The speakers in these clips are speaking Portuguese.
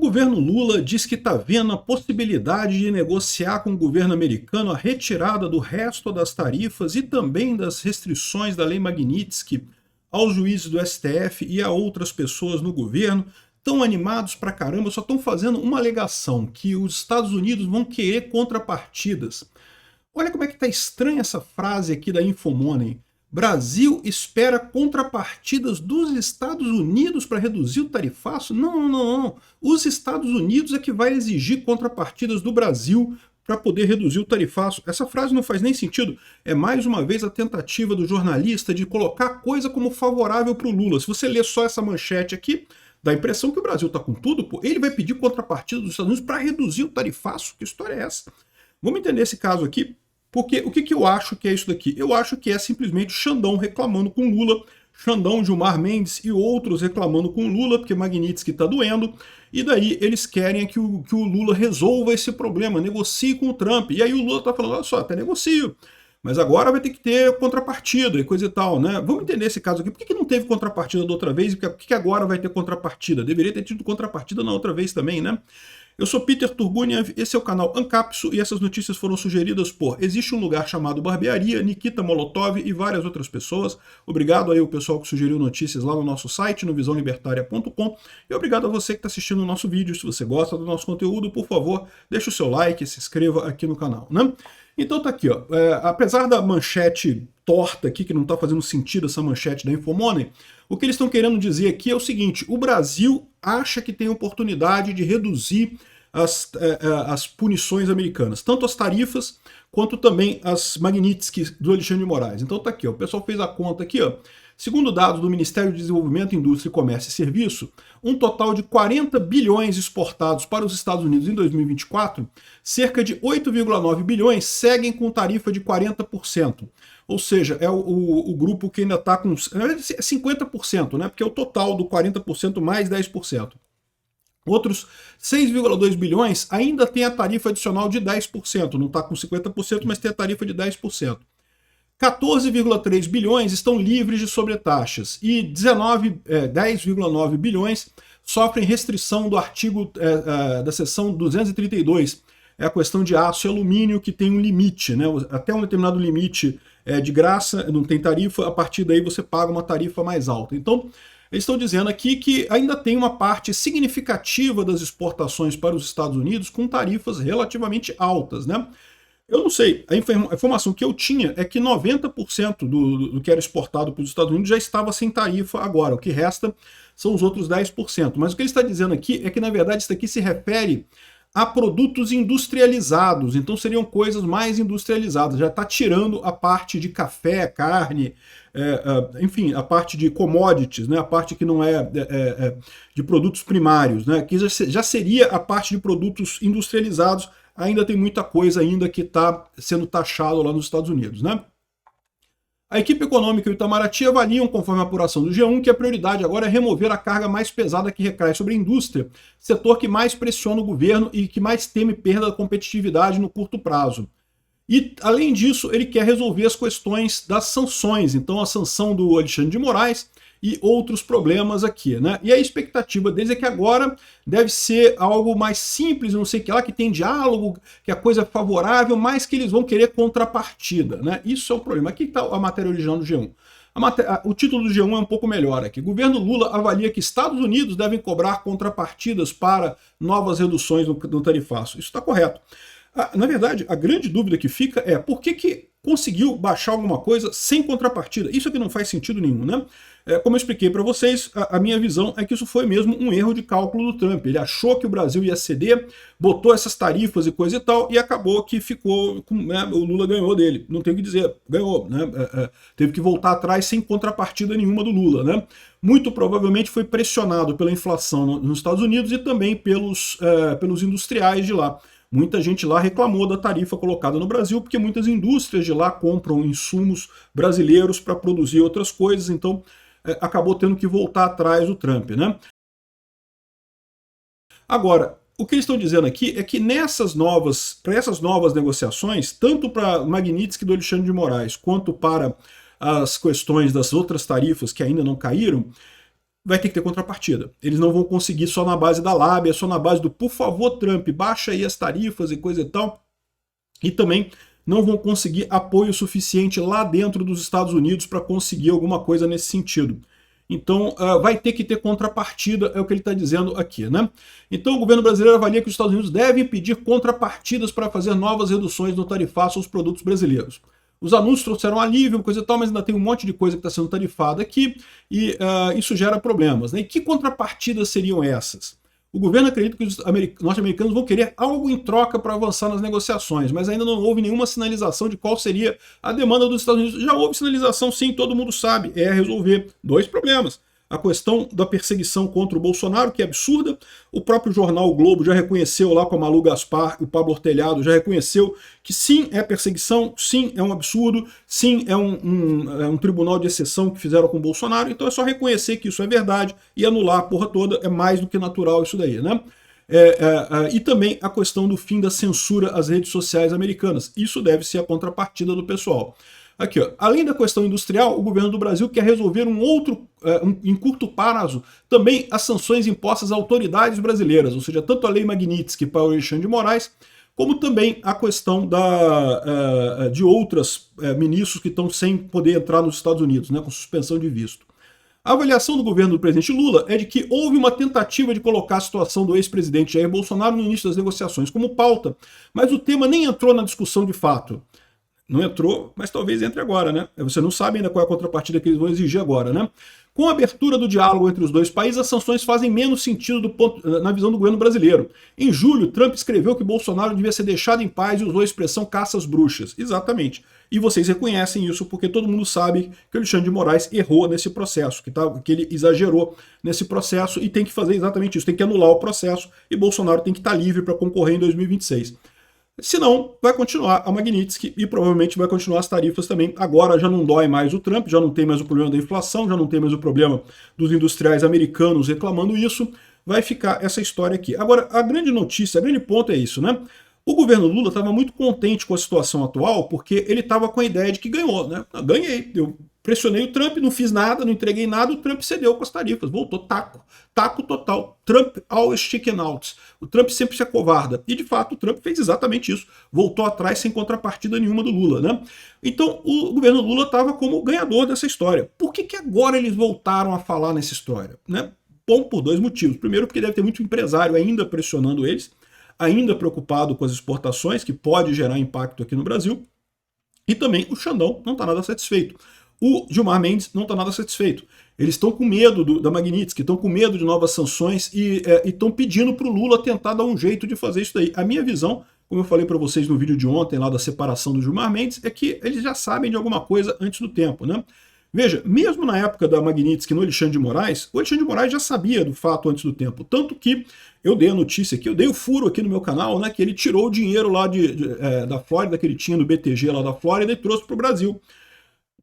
governo Lula diz que está vendo a possibilidade de negociar com o governo americano a retirada do resto das tarifas e também das restrições da Lei Magnitsky aos juízes do STF e a outras pessoas no governo. Estão animados pra caramba, só estão fazendo uma alegação, que os Estados Unidos vão querer contrapartidas. Olha como é que está estranha essa frase aqui da Infomoney. Brasil espera contrapartidas dos Estados Unidos para reduzir o tarifaço? Não, não, não. Os Estados Unidos é que vai exigir contrapartidas do Brasil para poder reduzir o tarifaço. Essa frase não faz nem sentido. É mais uma vez a tentativa do jornalista de colocar a coisa como favorável para o Lula. Se você ler só essa manchete aqui, dá a impressão que o Brasil está com tudo, pô. Ele vai pedir contrapartida dos Estados Unidos para reduzir o tarifaço? Que história é essa? Vamos entender esse caso aqui. Porque o que eu acho que é isso daqui? Eu acho que é simplesmente Xandão reclamando com Lula, Xandão, Gilmar Mendes e outros reclamando com Lula, porque Magnitsky está doendo, e daí eles querem que o Lula resolva esse problema, negocie com o Trump. E aí o Lula está falando, olha só, até negocio, mas agora vai ter que ter contrapartida e coisa e tal, né? Vamos entender esse caso aqui. Por que não teve contrapartida da outra vez e por que agora vai ter contrapartida? Deveria ter tido contrapartida na outra vez também, né? Eu sou Peter Turguniev, esse é o canal Ancapso e essas notícias foram sugeridas por Existe um Lugar Chamado Barbearia, Nikita Molotov e várias outras pessoas. Obrigado aí ao pessoal que sugeriu notícias lá no nosso site, no visãolibertaria.com, e obrigado a você que está assistindo o nosso vídeo. Se você gosta do nosso conteúdo, por favor, deixe o seu like e se inscreva aqui no canal, né? Então tá aqui, ó. Apesar da manchete torta aqui, que não está fazendo sentido essa manchete da Infomoney, o que eles estão querendo dizer aqui é o seguinte: o Brasil acha que tem oportunidade de reduzir as punições americanas, tanto as tarifas quanto também as Magnitsky do Alexandre de Moraes. Então tá aqui, ó, o pessoal fez a conta aqui, ó. Segundo dados do Ministério de Desenvolvimento, Indústria, Comércio e Serviço, um total de 40 bilhões exportados para os Estados Unidos em 2024, cerca de 8,9 bilhões seguem com tarifa de 40%. Ou seja, é o grupo que ainda está com 50%, né? Porque é o total do 40% mais 10%. Outros 6,2 bilhões ainda tem a tarifa adicional de 10%, não está com 50%, mas tem a tarifa de 10%. 14,3 bilhões estão livres de sobretaxas e 10,9 bilhões sofrem restrição do artigo da seção 232. É a questão de aço e alumínio que tem um limite, né? Até um determinado limite de graça, não tem tarifa, a partir daí você paga uma tarifa mais alta. Então, eles estão dizendo aqui que ainda tem uma parte significativa das exportações para os Estados Unidos com tarifas relativamente altas, né? Eu não sei, a informação que eu tinha é que 90% do que era exportado para os Estados Unidos já estava sem tarifa agora, o que resta são os outros 10%. Mas o que ele está dizendo aqui é que, na verdade, isso aqui se refere a produtos industrializados, então seriam coisas mais industrializadas, já está tirando a parte de café, carne, enfim, a parte de commodities, né, a parte que não é de produtos primários, né, que já seria a parte de produtos industrializados. Ainda tem muita coisa ainda que está sendo taxado lá nos Estados Unidos, né? A equipe econômica e o Itamaraty avaliam, conforme a apuração do G1, que a prioridade agora é remover a carga mais pesada que recai sobre a indústria, setor que mais pressiona o governo e que mais teme perda da competitividade no curto prazo. E, além disso, ele quer resolver as questões das sanções, então a sanção do Alexandre de Moraes e outros problemas aqui, né? E a expectativa deles é que agora deve ser algo mais simples, não sei o que lá, que tem diálogo, que a coisa é favorável, mas que eles vão querer contrapartida, né? Isso é o problema. Aqui está a matéria original do G1. O título do G1 é um pouco melhor aqui. Governo Lula avalia que Estados Unidos devem cobrar contrapartidas para novas reduções no tarifaço. Isso está correto. Na verdade, a grande dúvida que fica é por que conseguiu baixar alguma coisa sem contrapartida? Isso aqui não faz sentido nenhum, né? Como eu expliquei para vocês, a minha visão é que isso foi mesmo um erro de cálculo do Trump. Ele achou que o Brasil ia ceder, botou essas tarifas e coisa e tal, e acabou que ficou, né, o Lula ganhou dele. Não tem o que dizer, ganhou, né? Teve que voltar atrás sem contrapartida nenhuma do Lula, né? Muito provavelmente foi pressionado pela inflação nos Estados Unidos e também pelos industriais de lá. Muita gente lá reclamou da tarifa colocada no Brasil, porque muitas indústrias de lá compram insumos brasileiros para produzir outras coisas, então acabou tendo que voltar atrás do Trump, né? Agora, o que eles estão dizendo aqui é que para essas novas negociações, tanto para Magnitsky do Alexandre de Moraes, quanto para as questões das outras tarifas que ainda não caíram, vai ter que ter contrapartida. Eles não vão conseguir só na base da lábia, só na base do por favor, Trump, baixa aí as tarifas e coisa e tal. E também não vão conseguir apoio suficiente lá dentro dos Estados Unidos para conseguir alguma coisa nesse sentido. Então, vai ter que ter contrapartida, é o que ele está dizendo aqui, né? Então, o governo brasileiro avalia que os Estados Unidos devem pedir contrapartidas para fazer novas reduções no tarifaço aos produtos brasileiros. Os anúncios trouxeram alívio, coisa e tal, mas ainda tem um monte de coisa que está sendo tarifada aqui e isso gera problemas, né? E que contrapartidas seriam essas? O governo acredita que os norte-americanos vão querer algo em troca para avançar nas negociações, mas ainda não houve nenhuma sinalização de qual seria a demanda dos Estados Unidos. Já houve sinalização, sim, todo mundo sabe, é resolver dois problemas. A questão da perseguição contra o Bolsonaro, que é absurda. O próprio jornal o Globo já reconheceu lá com a Malu Gaspar e o Pablo Ortelhado, já reconheceu que sim, é perseguição, sim, é um absurdo, sim, é um tribunal de exceção que fizeram com o Bolsonaro. Então é só reconhecer que isso é verdade e anular a porra toda, é mais do que natural isso daí, né? E também a questão do fim da censura às redes sociais americanas. Isso deve ser a contrapartida do pessoal. Aqui, ó. Além da questão industrial, o governo do Brasil quer resolver em curto prazo, também as sanções impostas a autoridades brasileiras, ou seja, tanto a Lei Magnitsky para o Alexandre de Moraes, como também a questão de outros ministros que estão sem poder entrar nos Estados Unidos, né, com suspensão de visto. A avaliação do governo do presidente Lula é de que houve uma tentativa de colocar a situação do ex-presidente Jair Bolsonaro no início das negociações como pauta, mas o tema nem entrou na discussão de fato. Não entrou, mas talvez entre agora, né? Você não sabe ainda qual é a contrapartida que eles vão exigir agora, né? Com a abertura do diálogo entre os dois países, as sanções fazem menos sentido na visão do governo brasileiro. Em julho, Trump escreveu que Bolsonaro devia ser deixado em paz e usou a expressão caça às bruxas. Exatamente. E vocês reconhecem isso porque todo mundo sabe que o Alexandre de Moraes errou nesse processo, que ele exagerou nesse processo e tem que fazer exatamente isso, tem que anular o processo e Bolsonaro tem que estar livre para concorrer em 2026. Senão, vai continuar a Magnitsky e provavelmente vai continuar as tarifas também. Agora já não dói mais o Trump, já não tem mais o problema da inflação, já não tem mais o problema dos industriais americanos reclamando isso. Vai ficar essa história aqui. Agora, a grande notícia, o grande ponto é isso, né? O governo Lula estava muito contente com a situação atual porque ele estava com a ideia de que ganhou, né? Ganhei, eu pressionei o Trump, não fiz nada, não entreguei nada, o Trump cedeu com as tarifas, voltou taco total. Trump always chicken out. O Trump sempre se acovarda. E de fato o Trump fez exatamente isso, voltou atrás sem contrapartida nenhuma do Lula, né? Então o governo Lula estava como ganhador dessa história. Por que agora eles voltaram a falar nessa história, né? Bom, por dois motivos. Primeiro, porque deve ter muito empresário ainda pressionando eles, ainda preocupado com as exportações, que pode gerar impacto aqui no Brasil, e também o Xandão não está nada satisfeito. O Gilmar Mendes não está nada satisfeito. Eles estão com medo da Magnitsky, estão com medo de novas sanções e estão pedindo para o Lula tentar dar um jeito de fazer isso daí. A minha visão, como eu falei para vocês no vídeo de ontem, lá da separação do Gilmar Mendes, é que eles já sabem de alguma coisa antes do tempo, né? Veja, mesmo na época da Magnitsky no Alexandre de Moraes, o Alexandre de Moraes já sabia do fato antes do tempo. Tanto que eu dei a notícia aqui, eu dei o furo aqui no meu canal, né, que ele tirou o dinheiro lá da Flórida, que ele tinha no BTG lá da Flórida, e trouxe para o Brasil.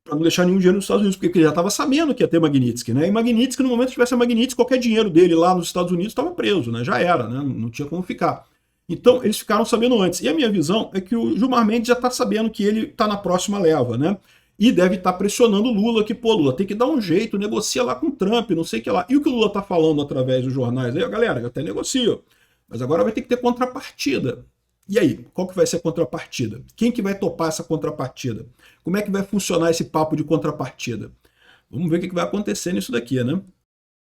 Para não deixar nenhum dinheiro nos Estados Unidos, porque ele já estava sabendo que ia ter Magnitsky, né? E Magnitsky, no momento que tivesse a Magnitsky, qualquer dinheiro dele lá nos Estados Unidos estava preso, né? Já era, né? Não tinha como ficar. Então, eles ficaram sabendo antes. E a minha visão é que o Gilmar Mendes já está sabendo que ele está na próxima leva, né? E deve estar pressionando o Lula, que, pô, Lula, tem que dar um jeito, negocia lá com o Trump, não sei o que lá. E o que o Lula está falando através dos jornais aí, galera, eu até negocio, mas agora vai ter que ter contrapartida. E aí, qual que vai ser a contrapartida? Quem que vai topar essa contrapartida? Como é que vai funcionar esse papo de contrapartida? Vamos ver o que vai acontecer nisso daqui, né?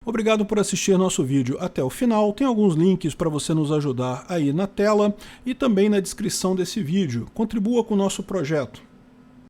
Obrigado por assistir nosso vídeo até o final. Tem alguns links para você nos ajudar aí na tela e também na descrição desse vídeo. Contribua com o nosso projeto.